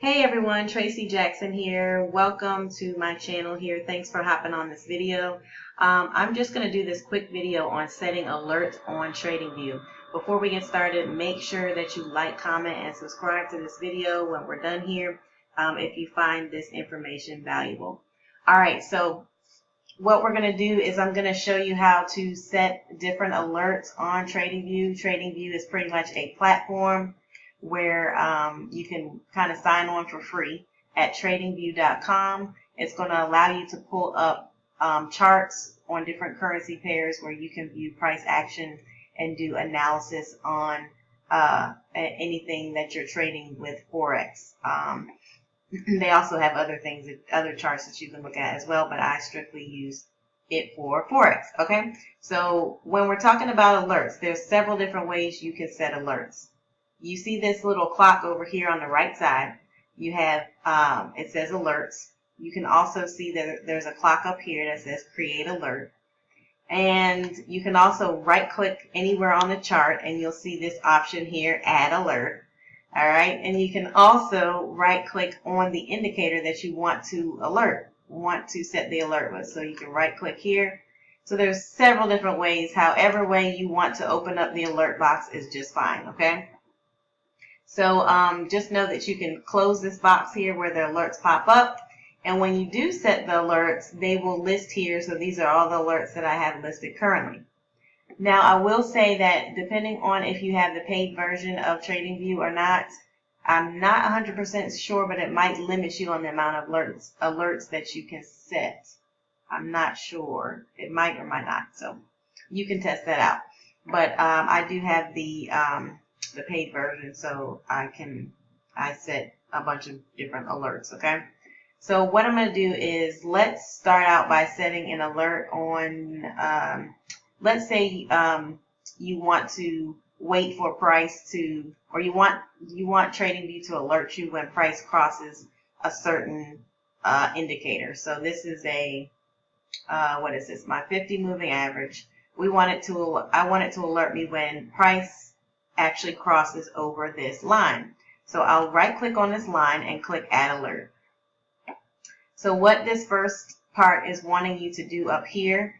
Hey everyone, Tracy Jackson here. Welcome to my channel here. Thanks for hopping on this video. I'm just going to do this quick video on setting alerts on Tradingview. Before we get started, make sure that you like, comment, and subscribe to this video when we're done here if you find this information valuable. Alright, so what we're going to do is I'm going to show you how to set different alerts on Tradingview. Tradingview is pretty much a platform where you can kind of sign on for free at tradingview.com. It's going to allow you to pull up charts on different currency pairs where you can view price action and do analysis on anything that you're trading with Forex. They also have other things, other charts that you can look at as well, but I strictly use it for Forex. Okay, so when we're talking about alerts, there's several different ways you can set alerts. You see this little clock over here on the right side. You have, it says alerts. You can also see that there's a clock up here that says create alert. And you can also right click anywhere on the chart and you'll see this option here, add alert. All right. And you can also right click on the indicator that you want to set the alert with. So you can right click here. So there's several different ways. However way you want to open up the alert box is just fine. Okay. So just know that you can close this box here where the alerts pop up. And when you do set the alerts, they will list here. So these are all the alerts that I have listed currently. Now, I will say that depending on if you have the paid version of TradingView or not, I'm not 100% sure, but it might limit you on the amount of alerts that you can set. I'm not sure. It might or might not. So you can test that out. But I do have the paid version, so I set a bunch of different alerts. Okay, so what I'm going to do is let's start out by setting an alert on let's say you want to wait for price to, or you want TradingView to alert you when price crosses a certain indicator. So this is a what is this, my 50 moving average. I want it to alert me when price actually crosses over this line. So I'll right click on this line and click add alert. So what this first part is wanting you to do up here,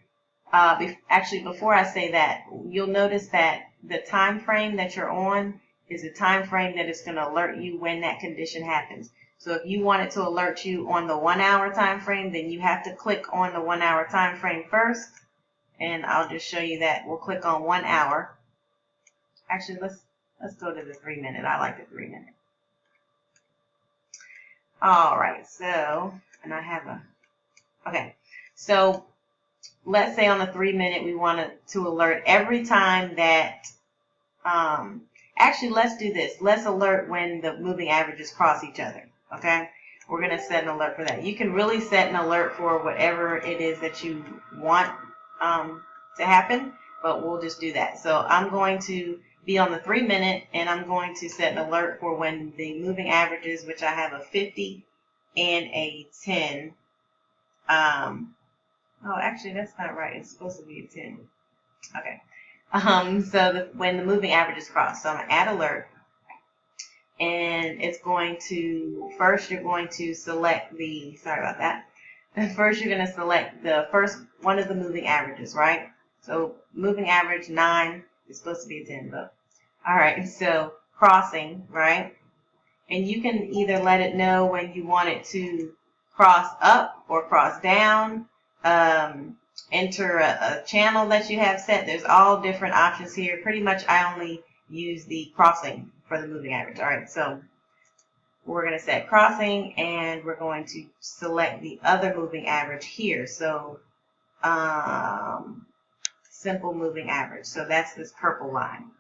actually before I say that, you'll notice that the time frame that you're on is a time frame that is going to alert you when that condition happens. So if you want it to alert you on the 1 hour time frame, then you have to click on the 1 hour time frame first, and I'll just show you that. We'll click on 1 hour. Actually, let's go to the 3 minute. I like the 3 minute. All right. So, and I have okay. So let's say on the 3 minute we want it to alert every time that. Actually, let's do this. Let's alert when the moving averages cross each other. Okay. We're going to set an alert for that. You can really set an alert for whatever it is that you want to happen, but we'll just do that. So I'm going to be on the 3 minute, and I'm going to set an alert for when the moving averages, which I have a 50 and a 10. Oh, actually, that's not right. It's supposed to be a 10. Okay. So when the moving averages cross, so I'm going to add alert, and it's going to, first you're going to select the, sorry about that. First you're going to select the first one of the moving averages, right? So moving average 9 is supposed to be a 10, but all right, so crossing, right? And you can either let it know when you want it to cross up or cross down, enter a channel that you have set. There's all different options here. Pretty much I only use the crossing for the moving average. All right, so we're going to set crossing, and we're going to select the other moving average here. So simple moving average. So that's this purple line.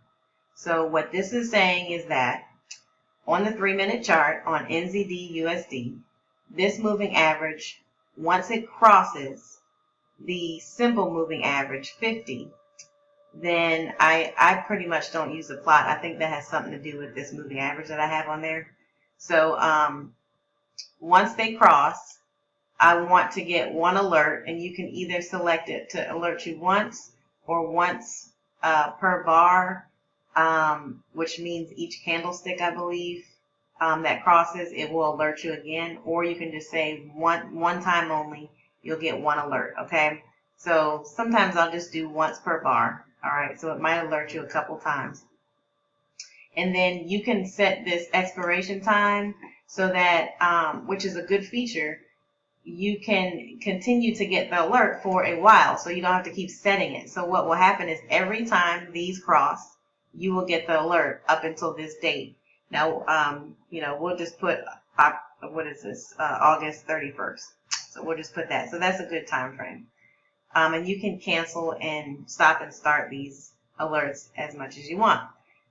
So what this is saying is that on the 3 minute chart on NZD USD, this moving average, once it crosses the simple moving average 50, then I pretty much don't use a plot. I think that has something to do with this moving average that I have on there. So once they cross, I want to get one alert, and you can either select it to alert you once or once per bar, which means each candlestick, I believe. that crosses, it will alert you again, or you can just say one time only, you'll get one alert, okay? So sometimes I'll just do once per bar, all right? So it might alert you a couple times. And then you can set this expiration time so that, which is a good feature, you can continue to get the alert for a while, so you don't have to keep setting it. So what will happen is every time these cross, you will get the alert up until this date. Now, you know, we'll just put, what is this, August 31st. So we'll just put that. So that's a good time frame. And you can cancel and stop and start these alerts as much as you want.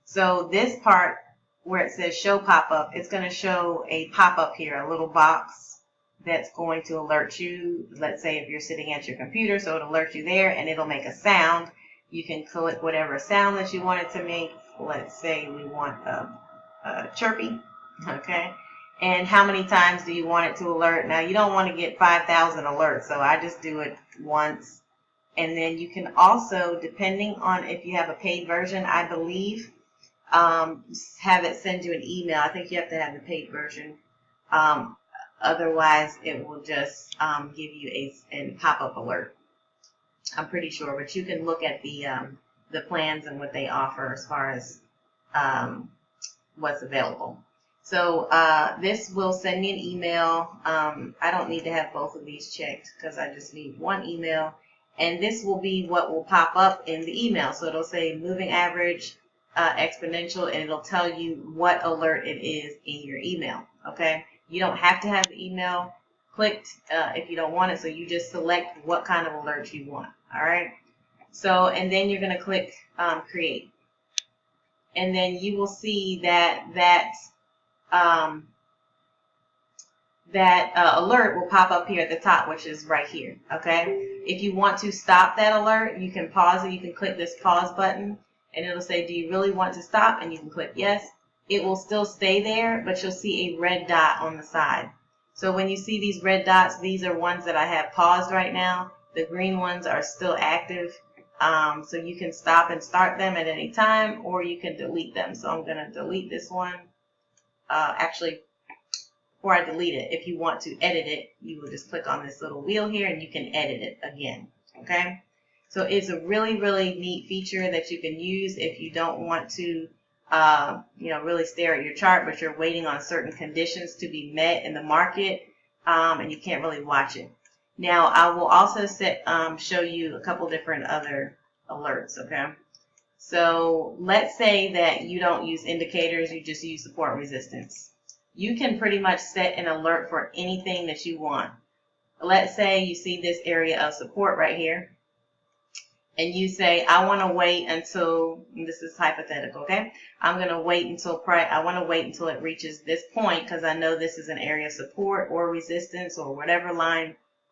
So this part where it says show pop-up, it's going to show a pop-up here, a little box that's going to alert you. Let's say if you're sitting at your computer, so it'll alert you there and it'll make a sound. You can click whatever sound that you want it to make. Let's say we want a chirpy, okay? And how many times do you want it to alert? Now, you don't want to get 5,000 alerts, so I just do it once. And then you can also, depending on if you have a paid version, I believe, have it send you an email. I think you have to have the paid version. Otherwise, it will just give you a pop-up alert. I'm pretty sure, but you can look at the plans and what they offer as far as what's available. So this will send me an email. I don't need to have both of these checked because I just need one email. And this will be what will pop up in the email. So it'll say moving average, exponential, and it'll tell you what alert it is in your email. Okay? You don't have to have the email clicked if you don't want it. So you just select what kind of alert you want. All right? So, and then you're going to click create. And then you will see that alert will pop up here at the top, which is right here, okay? If you want to stop that alert, you can pause it. You can click this pause button, and it'll say, do you really want to stop? And you can click yes. It will still stay there, but you'll see a red dot on the side. So when you see these red dots, these are ones that I have paused right now. The green ones are still active. So you can stop and start them at any time, or you can delete them. So I'm going to delete this one. Actually, before I delete it, if you want to edit it, you will just click on this little wheel here and you can edit it again. Okay? So it's a really, really neat feature that you can use if you don't want to, you know, really stare at your chart, but you're waiting on certain conditions to be met in the market, and you can't really watch it. Now, I will also show you a couple different other alerts, okay? So let's say that you don't use indicators, you just use support and resistance. You can pretty much set an alert for anything that you want. Let's say you see this area of support right here, and you say, I want to wait until, this is hypothetical, okay? I'm going to wait until I want to wait until it reaches this point because I know this is an area of support or resistance or whatever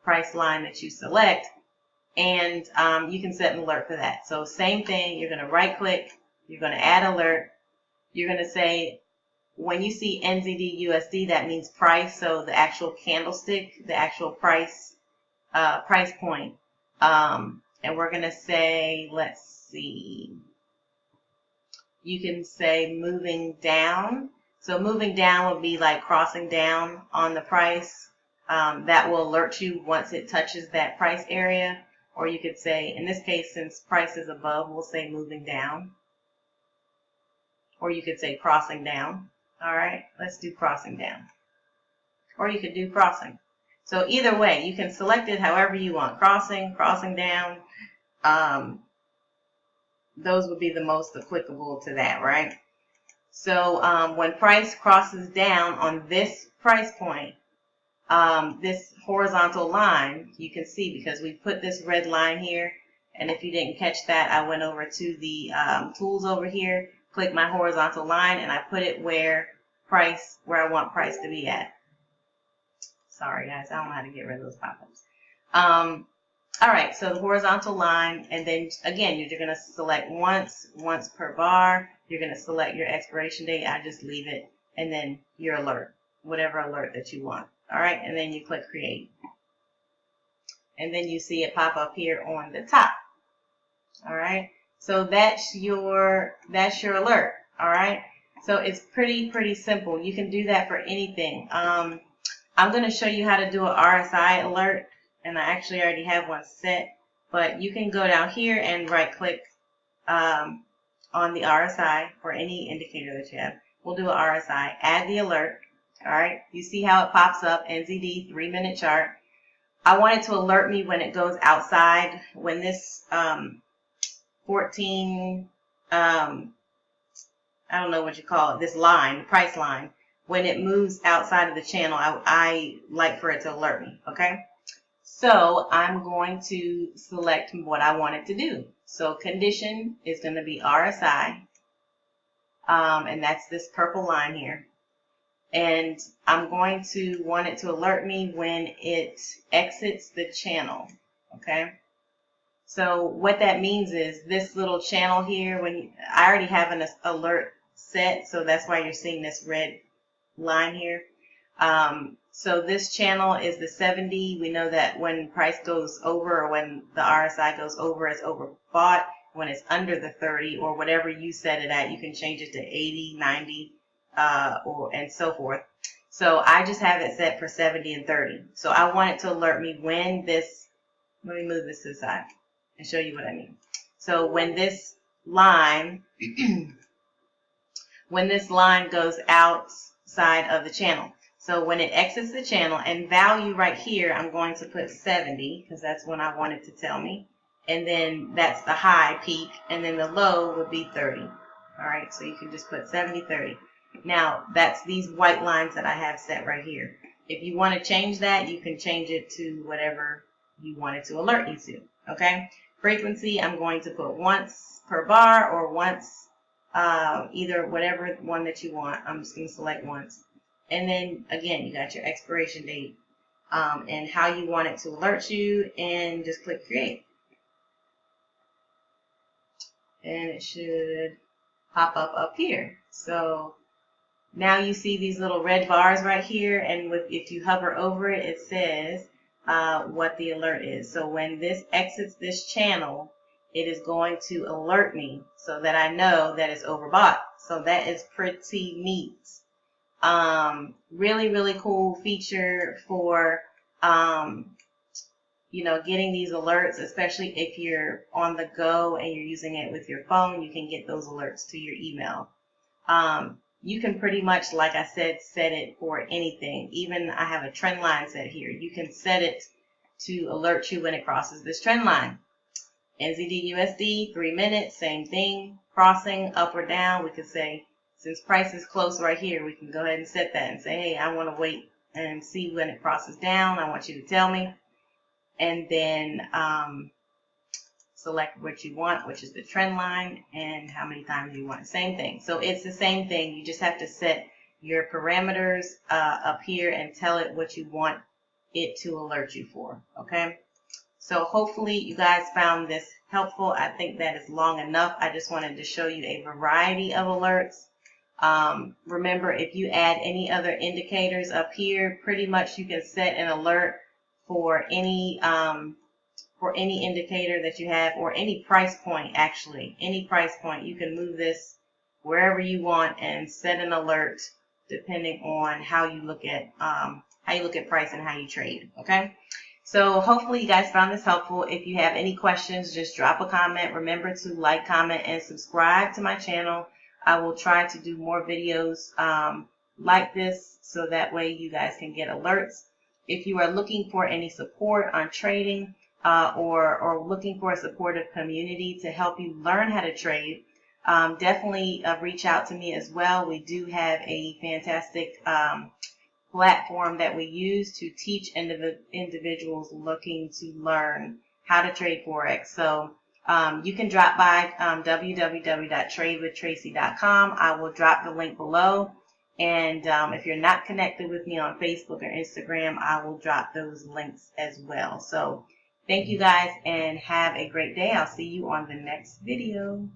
price line that you select, and you can set an alert for that. So same thing, you're going to right click, you're going to add alert, you're going to say, when you see NZD USD, that means price, so the actual candlestick, the actual price point. And we're going to say, let's see, you can say moving down. So moving down would be like crossing down on the price. That will alert you once it touches that price area. Or you could say, in this case, since price is above, we'll say moving down. Or you could say crossing down. All right, let's do crossing down. Or you could do crossing. So either way, you can select it however you want. Crossing, crossing down. Those would be the most applicable to that, right? So when price crosses down on this price point, this horizontal line, you can see because we put this red line here. And if you didn't catch that, I went over to the tools over here, click my horizontal line, and I put it where I want price to be at. Sorry guys, I don't know how to get rid of those pop-ups. All right, so the horizontal line, and then again, you're going to select once per bar. You're going to select your expiration date. I just leave it, and then your alert, whatever alert that you want. All right, and then you click create. And then you see it pop up here on the top. All right, so that's your alert. All right, So it's pretty simple. You can do that for anything. I'm going to show you how to do an RSI alert, and I actually already have one set, but you can go down here and right click on the RSI for any indicator that you have. We'll do an RSI, add the alert. All right, you see how it pops up, NZD 3-minute chart. I want it to alert me when it goes outside, when this 14, I don't know what you call it, this line, the price line, when it moves outside of the channel, I like for it to alert me, okay? So I'm going to select what I want it to do. So condition is going to be RSI, and that's this purple line here. And I'm going to want it to alert me when it exits the channel, okay? So what that means is this little channel here, I already have an alert set, so that's why you're seeing this red line here. So this channel is the 70. We know that when price goes over, or when the RSI goes over, it's overbought. When it's under the 30 or whatever you set it at, you can change it to 80, 90, and so forth. So I just have it set for 70 and 30. So I want it to alert me when this, let me move this to the side and show you what I mean. So when this line, when this line goes outside of the channel. So when it exits the channel, and value right here, I'm going to put 70 because that's when I want it to tell me. And then that's the high peak, and then the low would be 30. All right, so you can just put 70, 30. Now, that's these white lines that I have set right here. If you want to change that, you can change it to whatever you want it to alert you to, okay? Frequency, I'm going to put once per bar or once, either whatever one that you want. I'm just going to select once. And then, again, you got your expiration date and how you want it to alert you, and just click Create. And it should pop up here. So now you see these little red bars right here, and if you hover over it, it says what the alert is. So when this exits this channel, it is going to alert me so that I know that it's overbought. So that is pretty neat. Really cool feature for you know, getting these alerts, especially if you're on the go and you're using it with your phone. You can get those alerts to your email. You can pretty much, like I said, set it for anything. Even I have a trend line set here. You can set it to alert you when it crosses this trend line. NZD USD, 3 minutes, same thing. Crossing up or down, we could say, since price is close right here, we can go ahead and set that and say, hey, I want to wait and see when it crosses down. I want you to tell me. And then select what you want, which is the trend line, and how many times you want it. Same thing. So it's the same thing. You just have to set your parameters up here and tell it what you want it to alert you for. Okay? So hopefully you guys found this helpful. I think that is long enough. I just wanted to show you a variety of alerts. Remember, if you add any other indicators up here, pretty much you can set an alert for any indicator that you have, or any price point. Actually, any price point, you can move this wherever you want and set an alert depending on how you look at price and how you trade. Okay, so hopefully you guys found this helpful. If you have any questions, just drop a comment. Remember to like, comment, and subscribe to my channel. I will try to do more videos like this, so that way you guys can get alerts. If you are looking for any support on trading, or looking for a supportive community to help you learn how to trade, definitely reach out to me as well. We do have a fantastic platform that we use to teach individuals looking to learn how to trade Forex. So you can drop by www.tradewithtracy.com. I will drop the link below. And if you're not connected with me on Facebook or Instagram, I will drop those links as well. So thank you guys, and have a great day. I'll see you on the next video.